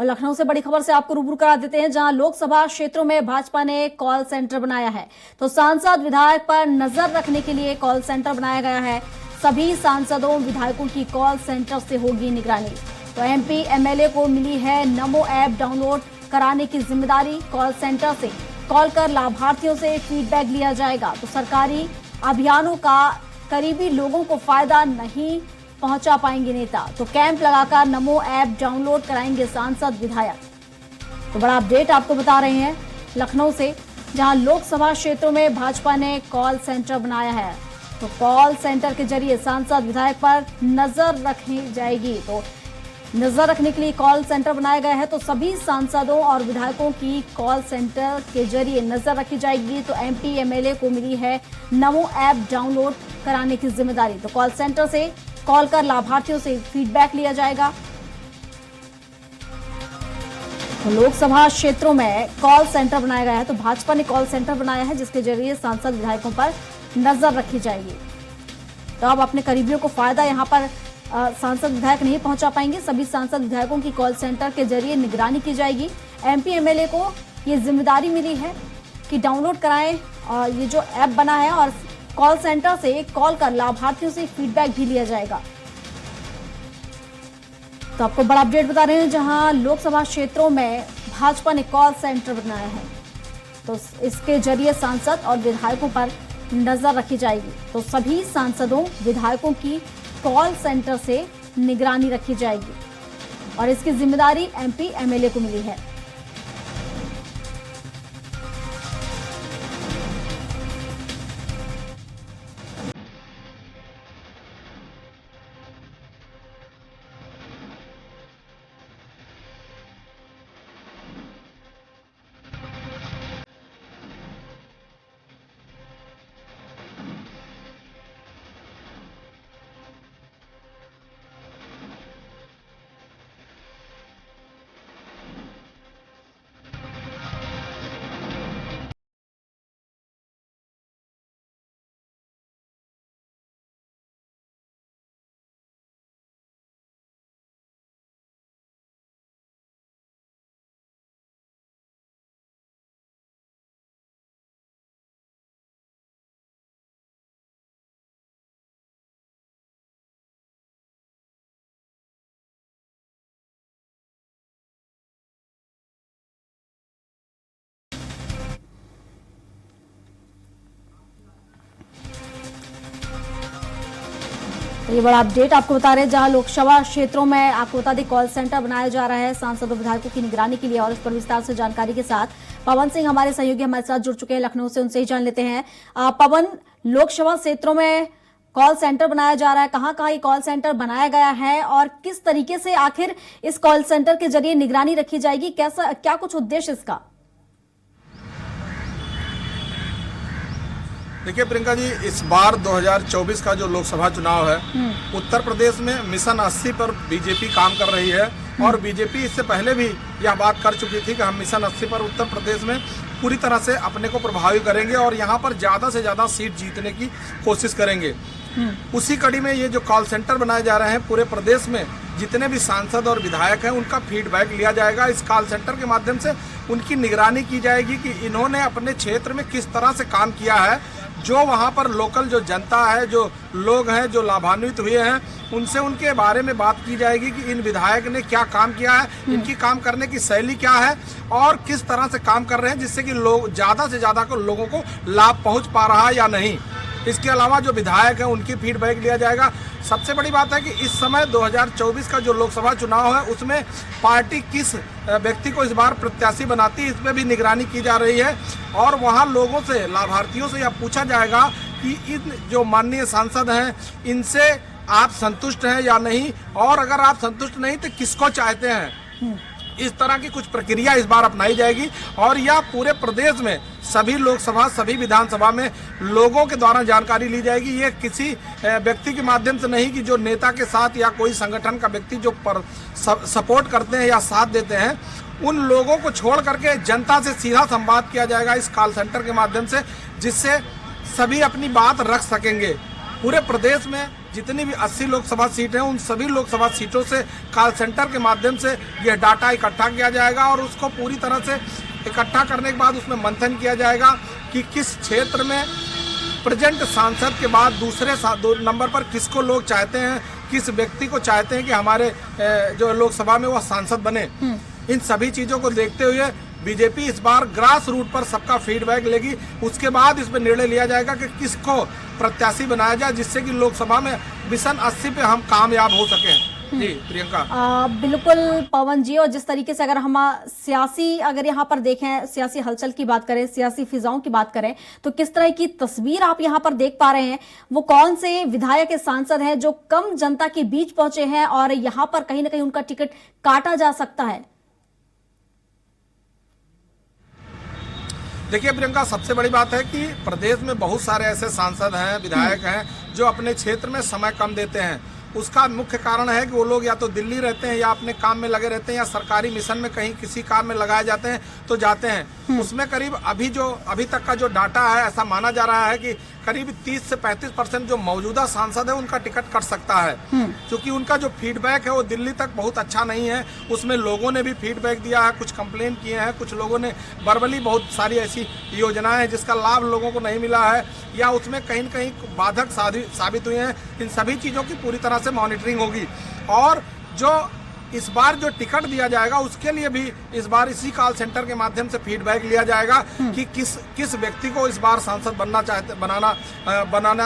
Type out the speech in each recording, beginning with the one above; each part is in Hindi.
और लखनऊ से बड़ी खबर से आपको रूबरू करा देते हैं, जहां लोकसभा क्षेत्रों में भाजपा ने कॉल सेंटर बनाया है। तो सांसद विधायक पर नजर रखने के लिए कॉल सेंटर बनाया गया है। सभी सांसदों विधायकों की कॉल सेंटर से होगी निगरानी। तो एमपी एमएलए को मिली है नमो ऐप डाउनलोड कराने की जिम्मेदारी। कॉल सेंटर से कॉल कर लाभार्थियों से फीडबैक लिया जाएगा। तो सरकारी अभियानों का करीबी लोगों को फायदा नहीं पहुंचा पाएंगे नेता। तो कैंप लगाकर नमो ऐप डाउनलोड कराएंगे सांसद विधायक। तो बड़ा अपडेट आपको बता रहे हैं लखनऊ से, जहां लोकसभा क्षेत्रों में भाजपा ने कॉल सेंटर बनाया है। तो कॉल सेंटर के जरिए सांसद विधायक पर नजर रखी जाएगी। तो नजर रखने के लिए कॉल सेंटर बनाया गया है। तो सभी सांसदों और विधायकों की कॉल सेंटर के जरिए नजर रखी जाएगी। तो एमपी एमएलए को मिली है नमो ऐप डाउनलोड कराने की जिम्मेदारी। तो कॉल सेंटर से कॉल कर लाभार्थियों से फीडबैक लिया जाएगा। तो लोकसभा क्षेत्रों में कॉल सेंटर बनाया गया है। तो भाजपा ने कॉल सेंटर बनाया है, जिसके जरिए सांसद विधायकों पर नजर रखी जाएगी। तो अब अपने करीबियों को फायदा यहां पर सांसद विधायक नहीं पहुंचा पाएंगे। सभी सांसद विधायकों की कॉल सेंटर के जरिए निगरानी की जाएगी। एमपी एमएलए को ये जिम्मेदारी मिली है कि डाउनलोड कराएं और ये जो ऐप बना है, और कॉल सेंटर से कॉल कर लाभार्थियों से फीडबैक भी लिया जाएगा। तो आपको बड़ा अपडेट बता रहे हैं, जहां लोकसभा क्षेत्रों में भाजपा ने कॉल सेंटर बनाया है। तो इसके जरिए सांसद और विधायकों पर नजर रखी जाएगी। तो सभी सांसदों विधायकों की कॉल सेंटर से निगरानी रखी जाएगी और इसकी जिम्मेदारी एमपी एमएलए को मिली है। ये बड़ा अपडेट आपको बता रहे हैं, जहां लोकसभा क्षेत्रों में आपको बता दें कॉल सेंटर बनाया जा रहा है सांसदों विधायकों की निगरानी के लिए। और इस पर विस्तार से जानकारी के साथ पवन सिंह हमारे सहयोगी हमारे साथ जुड़ चुके हैं लखनऊ से, उनसे ही जान लेते हैं। पवन, लोकसभा क्षेत्रों में कॉल सेंटर बनाया जा रहा है, कहां कहां ये कॉल सेंटर बनाया गया है और किस तरीके से आखिर इस कॉल सेंटर के जरिए निगरानी रखी जाएगी, कैसा क्या कुछ उद्देश्य इसका? देखिए प्रियंका जी, इस बार 2024 का जो लोकसभा चुनाव है, उत्तर प्रदेश में मिशन 80 पर बीजेपी काम कर रही है। और बीजेपी इससे पहले भी यह बात कर चुकी थी कि हम मिशन 80 पर उत्तर प्रदेश में पूरी तरह से अपने को प्रभावी करेंगे और यहाँ पर ज़्यादा से ज़्यादा सीट जीतने की कोशिश करेंगे। उसी कड़ी में ये जो कॉल सेंटर बनाए जा रहे हैं, पूरे प्रदेश में जितने भी सांसद और विधायक हैं उनका फीडबैक लिया जाएगा। इस कॉल सेंटर के माध्यम से उनकी निगरानी की जाएगी कि इन्होंने अपने क्षेत्र में किस तरह से काम किया है। जो वहाँ पर लोकल जो जनता है, जो लोग हैं, जो लाभान्वित हुए हैं, उनसे उनके बारे में बात की जाएगी कि इन विधायक ने क्या काम किया है, इनकी काम करने की शैली क्या है और किस तरह से काम कर रहे हैं, जिससे कि लोग ज़्यादा से ज़्यादा को लोगों को लाभ पहुँच पा रहा है या नहीं। इसके अलावा जो विधायक हैं उनकी फीडबैक लिया जाएगा। सबसे बड़ी बात है कि इस समय 2024 का जो लोकसभा चुनाव है उसमें पार्टी किस व्यक्ति को इस बार प्रत्याशी बनाती है, इस पर भी निगरानी की जा रही है। और वहाँ लोगों से, लाभार्थियों से यह पूछा जाएगा कि इन जो माननीय सांसद हैं इनसे आप संतुष्ट हैं या नहीं, और अगर आप संतुष्ट नहीं तो किसको चाहते हैं। इस तरह की कुछ प्रक्रिया इस बार अपनाई जाएगी और यह पूरे प्रदेश में सभी लोकसभा, सभी विधानसभा में लोगों के द्वारा जानकारी ली जाएगी। ये किसी व्यक्ति के माध्यम से नहीं कि जो नेता के साथ या कोई संगठन का व्यक्ति जो सपोर्ट करते हैं या साथ देते हैं, उन लोगों को छोड़ करके जनता से सीधा संवाद किया जाएगा इस कॉल सेंटर के माध्यम से, जिससे सभी अपनी बात रख सकेंगे। पूरे प्रदेश में जितनी भी 80 लोकसभा सीट हैं उन सभी लोकसभा सीटों से कॉल सेंटर के माध्यम से यह डाटा इकट्ठा किया जाएगा और उसको पूरी तरह से इकट्ठा करने के बाद उसमें मंथन किया जाएगा कि किस क्षेत्र में प्रेजेंट सांसद के बाद दूसरे नंबर पर किसको लोग चाहते हैं, किस व्यक्ति को चाहते हैं कि हमारे जो लोकसभा में वह सांसद बने। इन सभी चीज़ों को देखते हुए बीजेपी इस बार ग्रास रूट पर सबका फीडबैक लेगी। उसके बाद इसमें निर्णय लिया जाएगा कि किसको प्रत्याशी बनाया जाए जिससे कि लोकसभा में मिशन 80 पे हम कामयाब हो सकें। जी प्रियंका, बिल्कुल पवन जी, और जिस तरीके से अगर हम सियासी अगर यहाँ पर देखें, सियासी हलचल की बात करें, सियासी फिजाओं की बात करें, तो किस तरह की तस्वीर आप यहाँ पर देख पा रहे हैं? वो कौन से विधायक के सांसद हैं जो कम जनता के बीच पहुंचे हैं और यहाँ पर कहीं ना कहीं उनका टिकट काटा जा सकता है? देखिए प्रियंका, सबसे बड़ी बात है कि प्रदेश में बहुत सारे ऐसे सांसद हैं, विधायक हैं जो अपने क्षेत्र में समय कम देते हैं। उसका मुख्य कारण है कि वो लोग या तो दिल्ली रहते हैं या अपने काम में लगे रहते हैं या सरकारी मिशन में कहीं किसी काम में लगाए जाते हैं तो जाते हैं। उसमें करीब अभी तक का जो डाटा है, ऐसा माना जा रहा है कि करीब 30 से 35% जो मौजूदा सांसद है उनका टिकट कट सकता है, क्योंकि उनका जो फीडबैक है वो दिल्ली तक बहुत अच्छा नहीं है। उसमें लोगों ने भी फीडबैक दिया है, कुछ कंप्लेन किए हैं, कुछ लोगों ने वर्बली बहुत सारी ऐसी योजनाएं हैं जिसका लाभ लोगों को नहीं मिला है या उसमें कहीं न कहीं बाधक साबित हुए हैं। इन सभी चीज़ों की पूरी तरह से मॉनिटरिंग होगी और जो इस बार जो टिकट दिया जाएगा उसके लिए भी इस बार इसी कॉल सेंटर के माध्यम से फीडबैक लिया जाएगा कि किस व्यक्ति को इस बार सांसद बनाना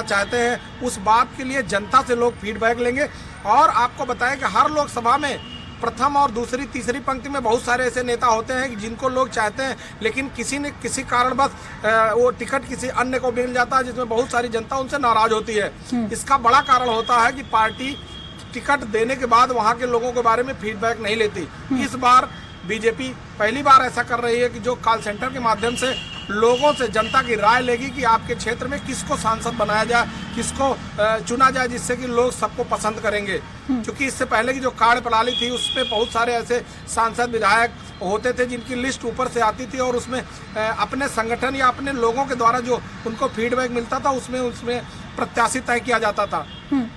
चाहते हैं। उस बात के लिए जनता से लोग फीडबैक लेंगे। और आपको बताएं कि हर लोकसभा में प्रथम और दूसरी तीसरी पंक्ति में बहुत सारे ऐसे नेता होते हैं जिनको लोग चाहते हैं, लेकिन किसी कारणवश वो टिकट किसी अन्य को मिल जाता है जिसमें बहुत सारी जनता उनसे नाराज होती है। इसका बड़ा कारण होता है कि पार्टी टिकट देने के बाद वहां के लोगों के बारे में फीडबैक नहीं लेती। इस बार बीजेपी पहली बार ऐसा कर रही है कि जो कॉल सेंटर के माध्यम से लोगों से जनता की राय लेगी कि आपके क्षेत्र में किसको सांसद बनाया जाए, किसको चुना जाए, जिससे कि लोग सबको पसंद करेंगे। क्योंकि इससे पहले की जो कार्य प्रणाली थी उसमें बहुत सारे ऐसे सांसद विधायक होते थे जिनकी लिस्ट ऊपर से आती थी और उसमें अपने संगठन या अपने लोगों के द्वारा जो उनको फीडबैक मिलता था उसमें प्रत्याशी तय किया जाता था।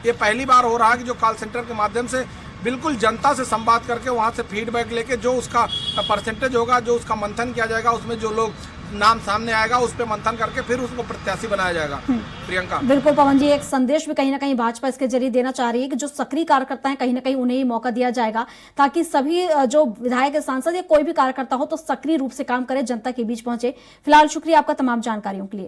ये पहली बार हो रहा है कि जो कॉल सेंटर के माध्यम से बिल्कुल जनता से संवाद करके वहां से फीडबैक लेके जो उसका परसेंटेज होगा, जो उसका मंथन किया जाएगा, उसमें जो लोग नाम सामने आएगा उस पर मंथन करके फिर उसको प्रत्याशी बनाया जाएगा। प्रियंका, बिल्कुल पवन जी, एक संदेश भी कहीं ना कहीं भाजपा इसके जरिए देना चाह रही है कि जो सक्रिय कार्यकर्ता हैं कहीं ना कहीं उन्हें ही मौका दिया जाएगा ताकि सभी जो विधायक सांसद या कोई भी कार्यकर्ता हो तो सक्रिय रूप से काम करे, जनता के बीच पहुंचे। फिलहाल शुक्रिया आपका तमाम जानकारियों के लिए।